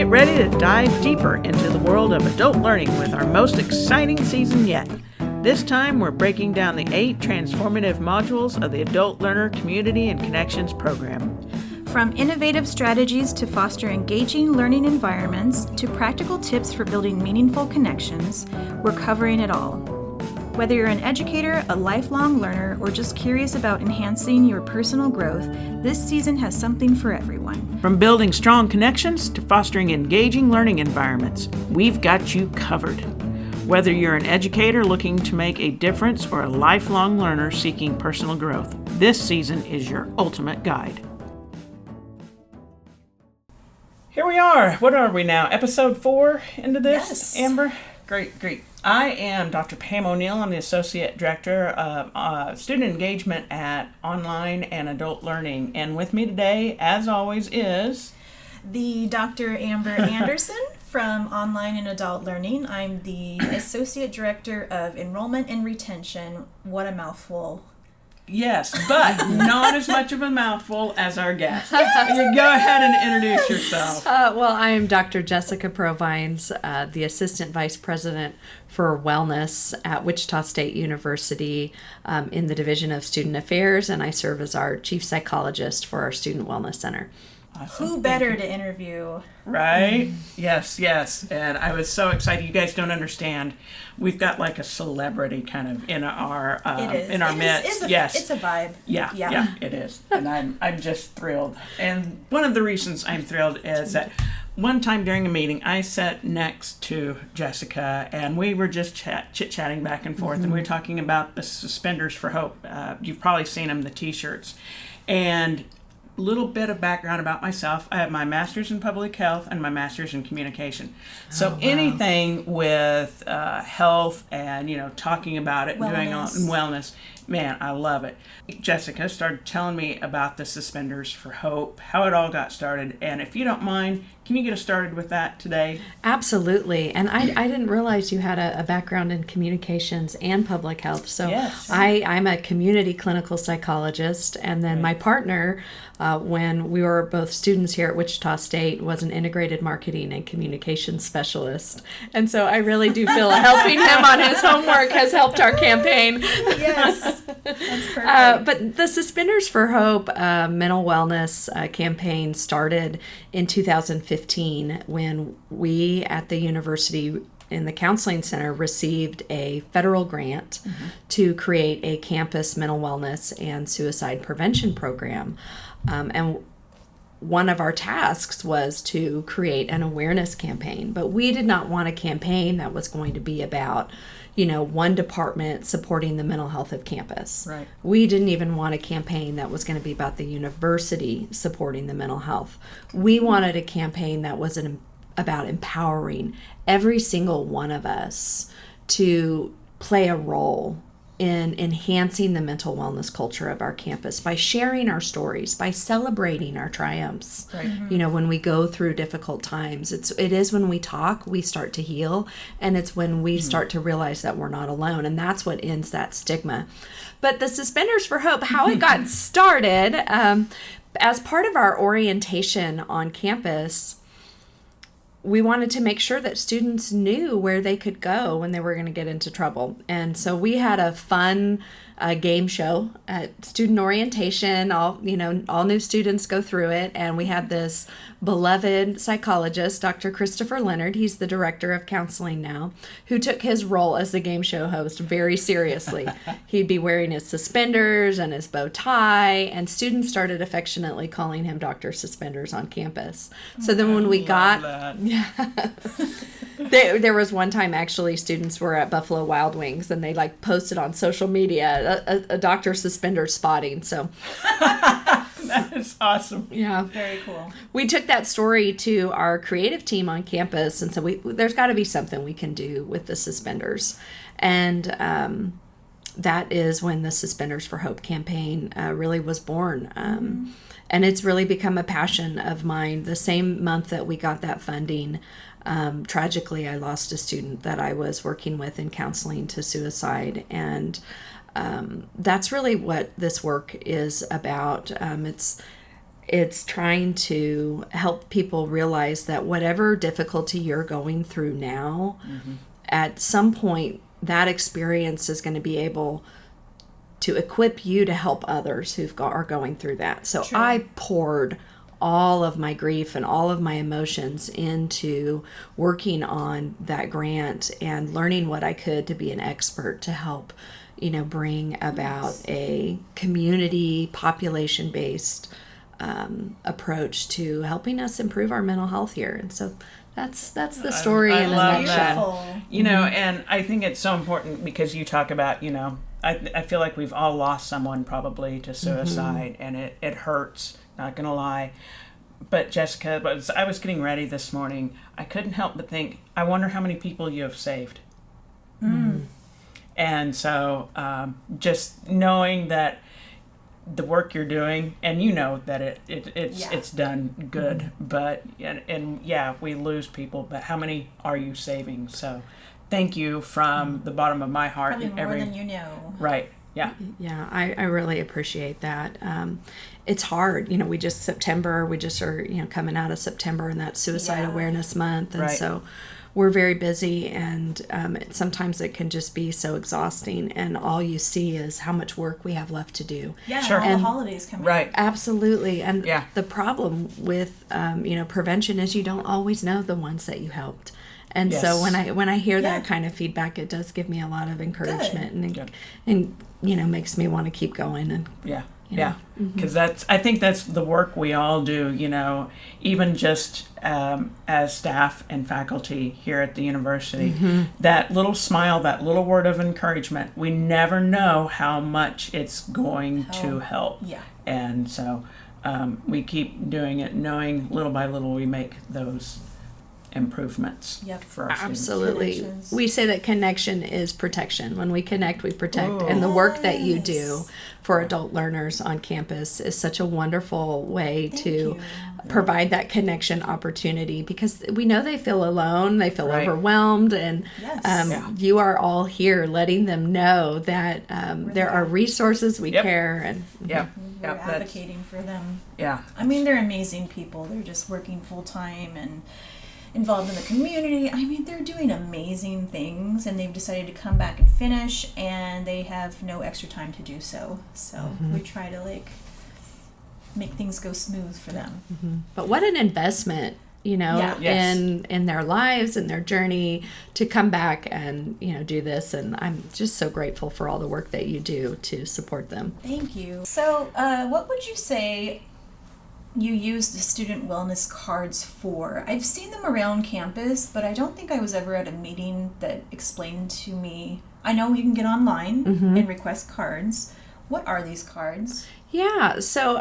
Get ready to dive deeper into the world of adult learning with our most exciting season yet. This time, we're breaking down the 8 transformative modules of the Adult Learner Community and Connections program. From innovative strategies to foster engaging learning environments to practical tips for building meaningful connections, we're covering it all. Whether you're an educator, a lifelong learner, or just curious about enhancing your personal growth, this season has something for everyone. From building strong connections to fostering engaging learning environments, we've got you covered. Whether you're an educator looking to make a difference or a lifelong learner seeking personal growth, this season is your ultimate guide. Here we are. What are we now? Episode 4 into this, Yes. Amber? Great. I am Dr. Pam O'Neill. I'm the Associate Director of Student Engagement at Online and Adult Learning. And with me today, as always, is... The Dr. Amber Anderson from Online and Adult Learning. I'm the Associate Director of Enrollment and Retention. What a mouthful. Yes, but not as much of a mouthful as our guest. Go ahead and introduce yourself. Well, I am Dr. Jessica Provines, the Assistant Vice President for Wellness at Wichita State University in the Division of Student Affairs, and I serve as our Chief Psychologist for our Student Wellness Center. Awesome. Who better to interview? Right? Yes. And I was so excited. You guys don't understand. We've got like a celebrity kind of in our midst. Yes. It's a vibe. Yeah, it is. And I'm just thrilled. And one of the reasons I'm thrilled is that one time during a meeting, I sat next to Jessica, and we were just chit-chatting back and forth, and we were talking about the Suspenders for Hope. You've probably seen them, the T-shirts. And little bit of background about myself. I have my master's in public health and my master's in communication. So anything with health and, talking about it, doing on wellness, man, I love it. Jessica started telling me about the Suspenders for Hope, how it all got started. And if you don't mind, can you get us started with that today? Absolutely. And I didn't realize you had a background in communications and public health. So yes. I'm a community clinical psychologist. And then my partner, when we were both students here at Wichita State, was an integrated marketing and communications specialist. And so I really do feel helping him on his homework has helped our campaign. Yes, that's perfect. But the Suspenders for Hope mental wellness campaign started in 2015 when we at the university in the counseling center received a federal grant to create a campus mental wellness and suicide prevention program. And one of our tasks was to create an awareness campaign, but we did not want a campaign that was going to be about one department supporting the mental health of campus. Right. We didn't even want a campaign that was going to be about the university supporting the mental health. We wanted a campaign that was about empowering every single one of us to play a role in enhancing the mental wellness culture of our campus by sharing our stories, by celebrating our triumphs. Right. When we go through difficult times, it is when we talk, we start to heal, and it's when we start to realize that we're not alone, and that's what ends that stigma. But the Suspenders for Hope, how it got started, as part of our orientation on campus, we wanted to make sure that students knew where they could go when they were going to get into trouble. And so we had a fun game show at student orientation. All new students go through it. And we had this beloved psychologist, Dr. Christopher Leonard, he's the director of counseling now, who took his role as the game show host very seriously. He'd be wearing his suspenders and his bow tie, and students started affectionately calling him Dr. Suspenders on campus. So then when we got... There was one time actually students were at Buffalo Wild Wings and they posted on social media a Dr. Suspender spotting. So that is awesome. Yeah. Very cool. We took that story to our creative team on campus and said, there's got to be something we can do with the suspenders. And that is when the Suspenders for Hope campaign really was born. And it's really become a passion of mine. The same month that we got that funding, tragically, I lost a student that I was working with in counseling to suicide. And that's really what this work is about. it's trying to help people realize that whatever difficulty you're going through now, at some point, that experience is going to be able to equip you to help others who are going through that. So True. I poured all of my grief and all of my emotions into working on that grant and learning what I could to be an expert to help, bring about a community, population-based approach to helping us improve our mental health here. And so that's the story I in a love nutshell. that. And I think it's so important because you talk about, I feel like we've all lost someone probably to suicide, and it hurts, not gonna lie. But Jessica, as I was getting ready this morning, I couldn't help but think, I wonder how many people you have saved. And so just knowing that the work you're doing, and that it's done good, but and we lose people, but how many are you saving? So thank you from the bottom of my heart. Probably more than you know. Right. Yeah. Yeah, I really appreciate that. It's hard. We just are, coming out of September, and that's Suicide Awareness Month. And so we're very busy, and sometimes it can just be so exhausting, and all you see is how much work we have left to do. Yeah, sure. And all the holidays coming right. up. Absolutely. And the problem with, prevention is you don't always know the ones that you helped. And so when I hear that kind of feedback, it does give me a lot of encouragement and makes me want to keep going. And because I think that's the work we all do, even just as staff and faculty here at the university. That little smile, that little word of encouragement, we never know how much it's going to help. And so we keep doing it, knowing little by little we make those improvements for our Absolutely. We say that connection is protection. When we connect, we protect. And the work that you do for adult learners on campus is such a wonderful way to provide that connection opportunity, because we know they feel alone, they feel overwhelmed, and you are all here letting them know that there are resources, we care, and we're advocating for them. I mean, they're amazing people. They're just working full time and involved in the community. I mean, they're doing amazing things, and they've decided to come back and finish, and they have no extra time to do so. So we try to make things go smooth for them. But what an investment, in their lives and their journey to come back and do this. And I'm just so grateful for all the work that you do to support them. Thank you. So what would you say you use the student wellness cards for? I've seen them around campus, but I don't think I was ever at a meeting that explained to me. I know you can get online and request cards. What are these cards? Yeah, so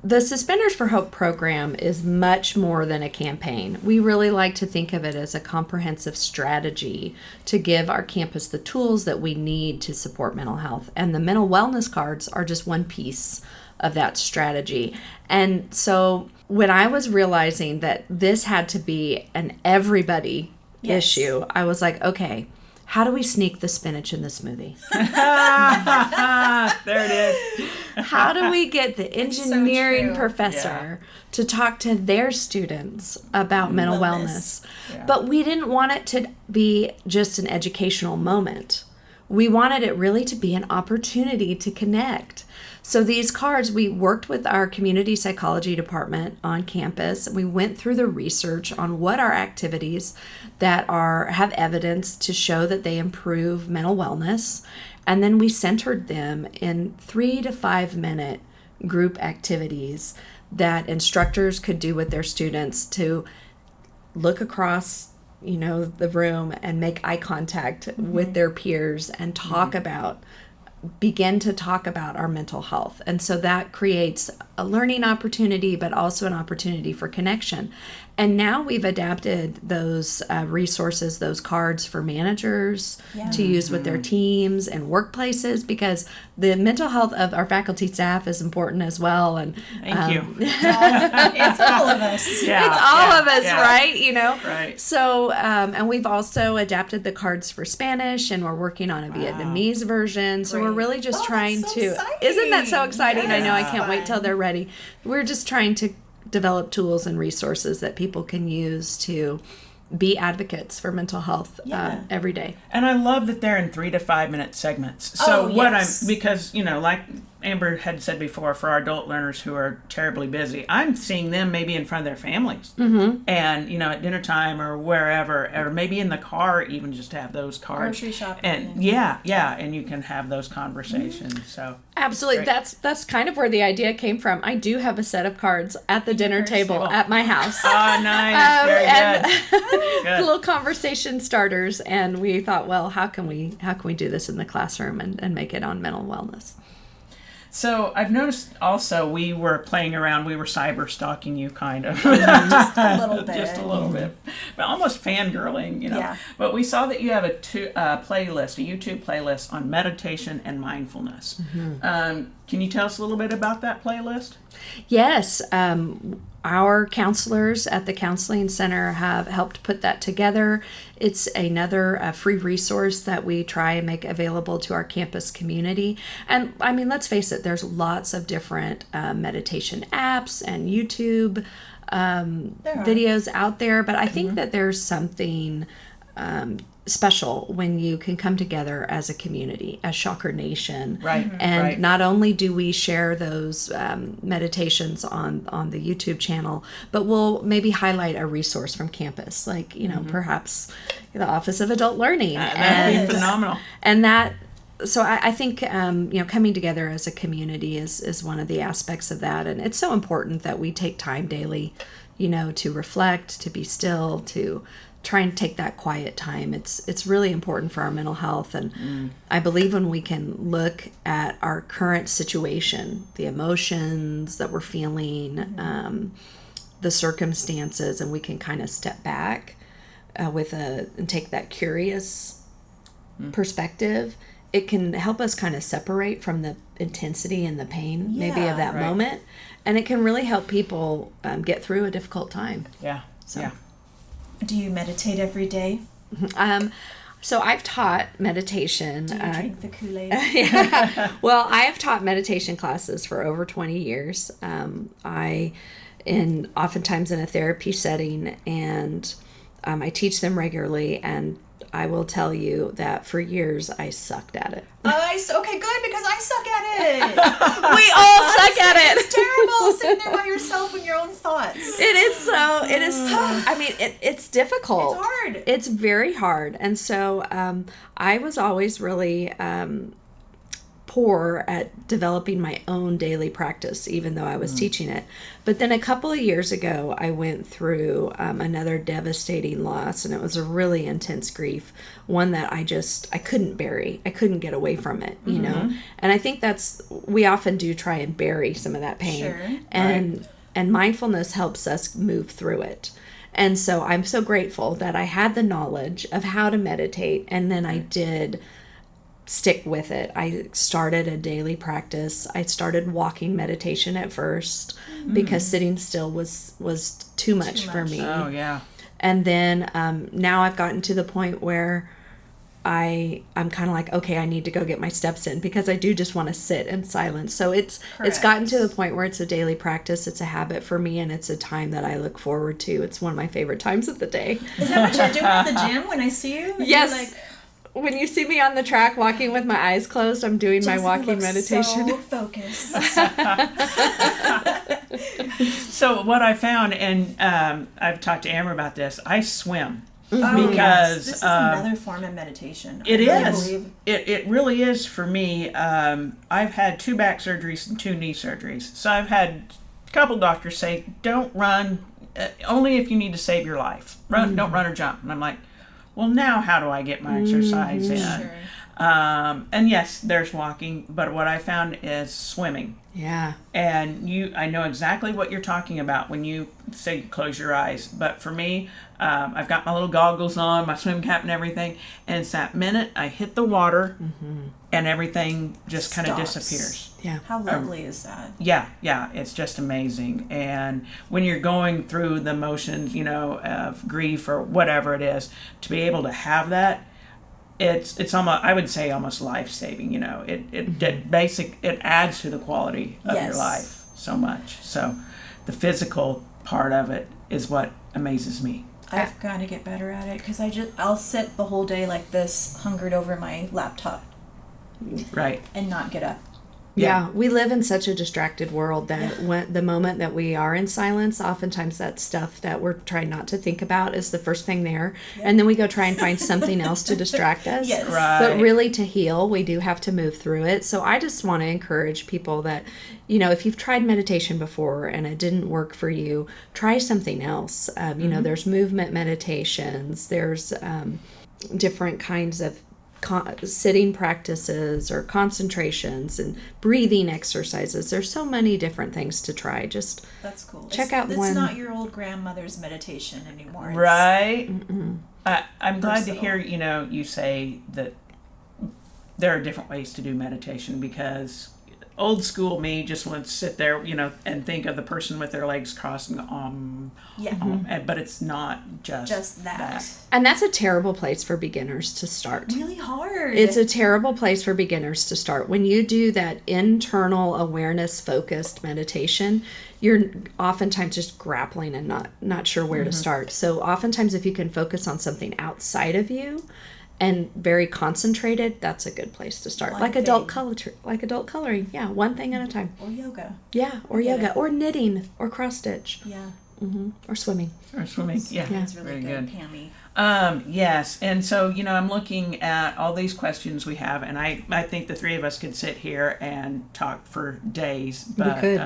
the Suspenders for Hope program is much more than a campaign. We really like to think of it as a comprehensive strategy to give our campus the tools that we need to support mental health. And the mental wellness cards are just one piece of that strategy. And so when I was realizing that this had to be an everybody issue, I was like, okay, how do we sneak the spinach in the smoothie? There it is. How do we get the engineering professor to talk to their students about mental wellness? But we didn't want it to be just an educational moment. We wanted it really to be an opportunity to connect. So these cards, we worked with our community psychology department on campus. We went through the research on what are activities that have evidence to show that they improve mental wellness. And then we centered them in 3 to 5 minute group activities that instructors could do with their students to look across the room and make eye contact with their peers and begin to talk about our mental health. And so that creates a learning opportunity, but also an opportunity for connection. And now we've adapted those resources, those cards for managers to use with their teams and workplaces, because the mental health of our faculty staff is important as well. And Thank you. It's all of us. It's all of us, right? Right. So, and we've also adapted the cards for Spanish, and we're working on a Vietnamese version. So we're really just trying to. Exciting. Isn't that so exciting? Yes. I know. I can't wait till they're already. We're just trying to develop tools and resources that people can use to be advocates for mental health every day. And I love that they're in 3 to 5 minute segments. So because, like Amber had said before, for our adult learners who are terribly busy, I'm seeing them maybe in front of their families and, at dinner time or wherever, or maybe in the car, even just to have those cards. Grocery shopping. And and you can have those conversations. So absolutely. Great. That's kind of where the idea came from. I do have a set of cards at the dinner table at my house. Oh, nice. Very good. The little conversation starters, and we thought, well, how can we do this in the classroom and make it on mental wellness? So I've noticed also we were playing around, we were cyber stalking you kind of. Just a little bit. Just a little bit. But almost fangirling, Yeah. But we saw that you have a playlist, a YouTube playlist on meditation and mindfulness. Can you tell us a little bit about that playlist? Yes. Our counselors at the Counseling Center have helped put that together. It's another free resource that we try and make available to our campus community. And I mean, let's face it, there's lots of different meditation apps and YouTube videos out there, but I think that there's something special when you can come together as a community, as Shocker Nation. Right. And not only do we share those meditations on the YouTube channel, but we'll maybe highlight a resource from campus, like, perhaps the Office of Adult Learning. That'd be phenomenal. And so I think, coming together as a community is one of the aspects of that. And it's so important that we take time daily, to reflect, to be still, to try and take that quiet time. It's really important for our mental health. And I believe when we can look at our current situation, the emotions that we're feeling, the circumstances, and we can kind of step back and take that curious perspective, it can help us kind of separate from the intensity and the pain maybe of that moment. And it can really help people get through a difficult time. Yeah. So. Yeah. Do you meditate every day? So I've taught meditation. Do you drink the Kool-Aid? Well, I have taught meditation classes for over 20 years. Oftentimes in a therapy setting, and I teach them regularly, and I will tell you that for years I sucked at it. Okay, good, because I suck at it. We all suck at it. It's terrible sitting there by yourself with your own thoughts. It is so, I mean, it's difficult. It's hard. It's very hard. And so I was always really poor at developing my own daily practice, even though I was teaching it. But then a couple of years ago, I went through another devastating loss, and it was a really intense grief, one that I couldn't bury. I couldn't get away from it, you know? And I think we often do try and bury some of that pain. Sure. And mindfulness helps us move through it. And so I'm so grateful that I had the knowledge of how to meditate, and then I did stick with it. I started a daily practice. I started walking meditation at first because sitting still was too much for me. Oh, yeah. And then now I've gotten to the point where I'm kind of like, okay, I need to go get my steps in, because I do just want to sit in silence. So it's gotten to the point where it's a daily practice. It's a habit for me, and it's a time that I look forward to. It's one of my favorite times of the day. Is that what you're doing at the gym when I see you? Yes. When you see me on the track walking with my eyes closed, I'm doing my walking meditation. So focused. So what I found, and I've talked to Amber about this, I swim. Oh, because yes. This is another form of meditation. It really is for me. I've had 2 back surgeries and 2 knee surgeries. So I've had a couple doctors say, don't run, only if you need to save your life. Don't run or jump. And I'm like, well, now how do I get my exercise in? Sure. And yes, there's walking, but what I found is swimming. Yeah. And I know exactly what you're talking about when you say close your eyes. But for me, I've got my little goggles on, my swim cap and everything. And it's that minute I hit the water and everything just kind of disappears. Yeah. How lovely is that? Yeah, it's just amazing. And when you're going through the motions, of grief or whatever it is, to be able to have that, it's almost, I would say, almost life-saving. It adds to the quality of your life. so much. So the physical part of it is what amazes me. I've got to get better at it because I'll sit the whole day like this, hungered over my laptop, Right. and not get up. Yeah, we live in such a distracted world that when the moment that we are in silence, oftentimes that stuff that we're trying not to think about is the first thing there. And then we go try and find something else to distract us. Yes. Right. But really to heal, we do have to move through it. So I just want to encourage people that, you know, if you've tried meditation before and it didn't work for you, try something else. You know, there's movement meditations, there's different kinds of sitting practices or concentrations and breathing exercises. There's so many different things to try. Just That's cool. check out It's one. not your old grandmother's meditation anymore. It's Right. I'm glad to Personal. hear, you say that there are different ways to do meditation, because old school me just wants to sit there, and think of the person with their legs crossed and go, Yeah. but it's not Just that. And that's a terrible place for beginners to start. Really hard. It's a terrible place for beginners to start. When you do that internal awareness focused meditation, you're oftentimes just grappling and not sure where to start. So oftentimes if you can focus on something outside of you and very concentrated, that's a good place to start. One Like adult thing. coloring. Yeah, one thing at a time. Or yoga. Yeah, or get yoga, it. or knitting, or cross stitch, Yeah. or swimming. or swimming. Yeah, That's really very good, good. Pammy. Yes, and so I'm looking at all these questions we have, and I think the three of us could sit here and talk for days. But could.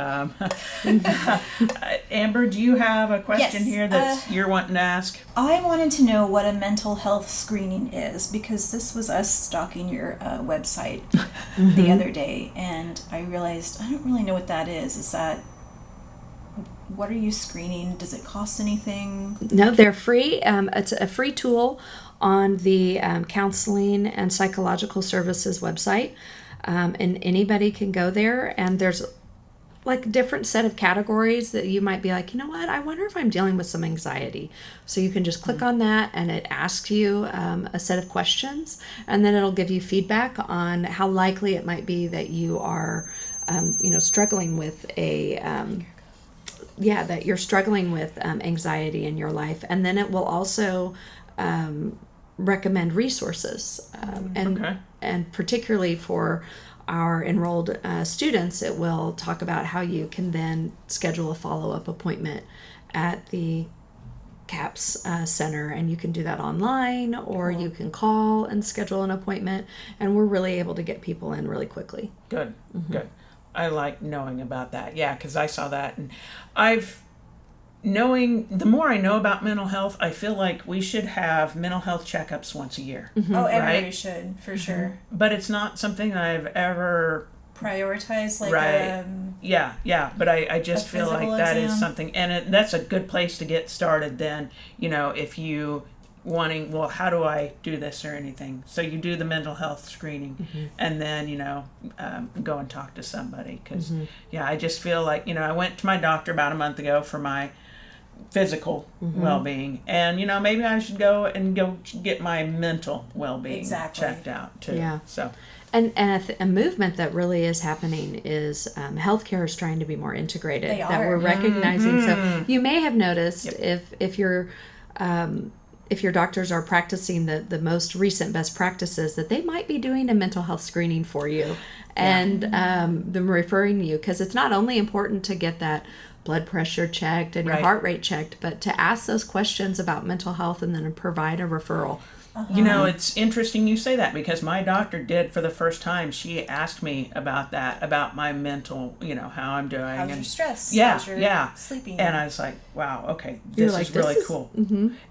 Amber, do you have a question Yes, here that you're wanting to ask? I wanted to know what a mental health screening is, because this was us stalking your website the other day, and I realized I don't really know what that is. Is that, what are you screening? Does it cost anything? No, they're free. It's a free tool on the Counseling and Psychological Services website. And anybody can go there, and there's like a different set of categories that you might be like, you know what, I wonder if I'm dealing with some anxiety. So you can just click on that, and it asks you a set of questions, and then it'll give you feedback on how likely it might be that you are, struggling with that you're struggling with anxiety in your life. And then it will also recommend resources. And particularly for our enrolled students, it will talk about how you can then schedule a follow-up appointment at the CAPS center, and you can do that online, or you can call and schedule an appointment, and we're really able to get people in really quickly. Good, good. I like knowing about that. Yeah, because I saw that, and the more I know about mental health, I feel like we should have mental health checkups once a year. Oh, everybody Right? should, for sure. But it's not something I've ever. Prioritize like Right. Yeah, but I just A feel like physical that is exam. something, and that's a good place to get started then, if you wanting, well, how do I do this or anything? So you do the mental health screening, and then, go and talk to somebody, because, I just feel like, I went to my doctor about a month ago for my physical well-being, and, maybe I should go get my mental well-being Exactly. checked out too. Yeah. So. And a movement that really is happening is healthcare is trying to be more integrated. They that are. we're recognizing. So you may have noticed if your doctors are practicing the most recent best practices, that they might be doing a mental health screening for you, and them referring you, because it's not only important to get that blood pressure checked and your Right. heart rate checked, but to ask those questions about mental health and then provide a referral. It's interesting you say that, because my doctor did for the first time. She asked me about that, about my mental, how I'm doing. how's and your stress? Yeah, How's your yeah. sleeping? And I was like, wow, okay, You're this like, is really this is- cool.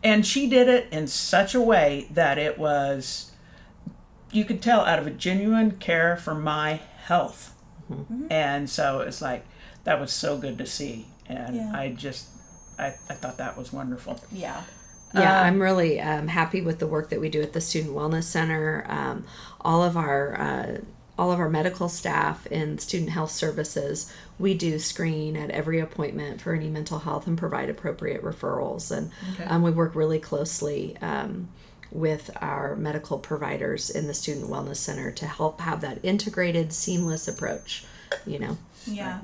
And she did it in such a way that it was, you could tell, out of a genuine care for my health. And so it's like, that was so good to see. And Yeah. Mm-hmm. I thought that was wonderful. Yeah. Yeah, I'm really happy with the work that we do at the Student Wellness Center. All of our medical staff in Student Health Services, we do screen at every appointment for any mental health and provide appropriate referrals. And we work really closely with our medical providers in the Student Wellness Center to help have that integrated, seamless approach Yeah.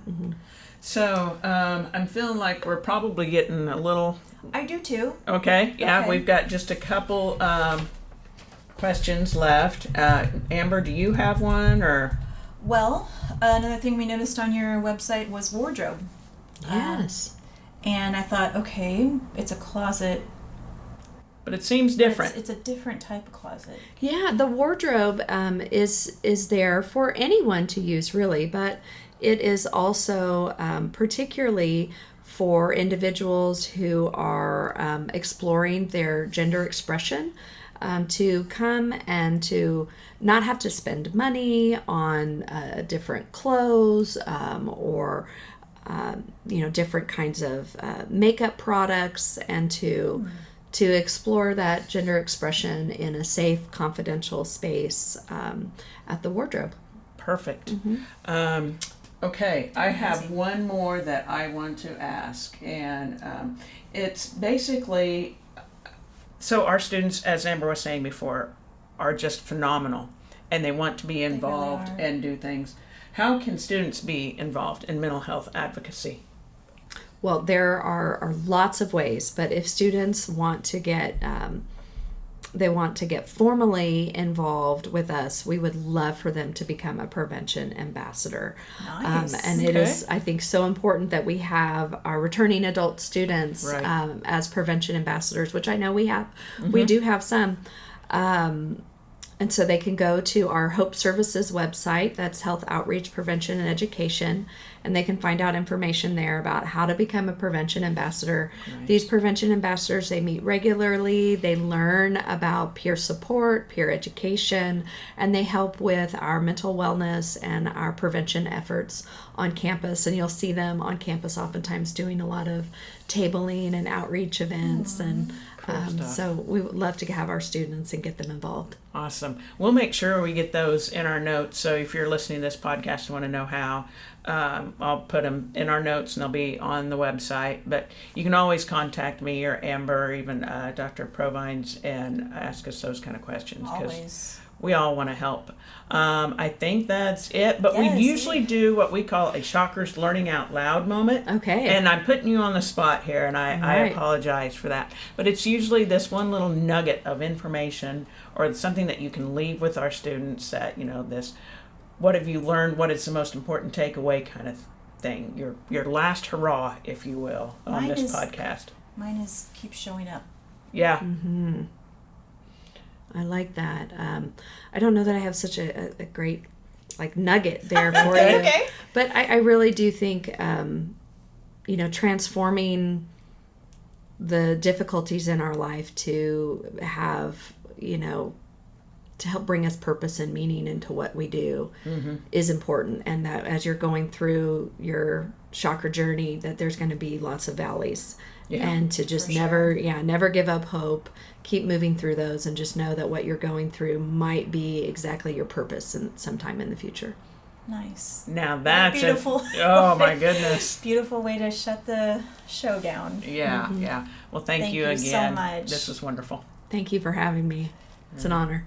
So I'm feeling like we're probably getting a little. I do too. Okay. Yeah, Okay. we've got just a couple questions left. Amber, do you have one or? Well, another thing we noticed on your website was wardrobe. Yes. And I thought, okay, it's a closet. But it seems different. It's a different type of closet. Yeah, the wardrobe is there for anyone to use, really, but it is also particularly for individuals who are exploring their gender expression, to come and to not have to spend money on different clothes or different kinds of makeup products, and to explore that gender expression in a safe, confidential space at the wardrobe. Perfect. Okay, I have one more that I want to ask, and it's basically, so our students, as Amber was saying before, are just phenomenal, and they want to be involved are. and do things. How can students be involved in mental health advocacy? Well, there are lots of ways, but if students want to get formally involved with us, we would love for them to become a prevention ambassador. Nice. And it is, I think, so important that we have our returning adult students Right. as prevention ambassadors, which I know we have. We do have some. And so they can go to our Hope Services website, that's Health Outreach, Prevention, and Education, and they can find out information there about how to become a prevention ambassador. Right. These prevention ambassadors, they meet regularly, they learn about peer support, peer education, and they help with our mental wellness and our prevention efforts on campus. And you'll see them on campus oftentimes doing a lot of tabling and outreach events. And stuff. so we would love to have our students and get them involved. Awesome. We'll make sure we get those in our notes. So if you're listening to this podcast and want to know how, I'll put them in our notes and they'll be on the website. But you can always contact me or Amber or even Dr. Provines and ask us those kind of questions. 'Cause Always. we all want to help. I think that's it. But Yes. we usually do what we call a Shockers Learning Out Loud moment. Okay. And I'm putting you on the spot here, and I Right. apologize for that. But it's usually this one little nugget of information or something that you can leave with our students that, this, what have you learned? What is the most important takeaway kind of thing? Your last hurrah, if you will, on Mine this is- podcast. Mine is keep showing up. Yeah. I like that. I don't know that I have such a great nugget there for you. Okay. But I really do think, transforming the difficulties in our life to have, to help bring us purpose and meaning into what we do is important. And that as you're going through your shocker journey, that there's going to be lots of valleys. Yeah, and to just for never give up hope, keep moving through those, and just know that what you're going through might be exactly your purpose sometime in the future. Nice. Now that's Beautiful. Oh my goodness. Beautiful way to shut the show down. Yeah, yeah. Well, thank you you again. so much. This was wonderful. Thank you for having me. It's an honor.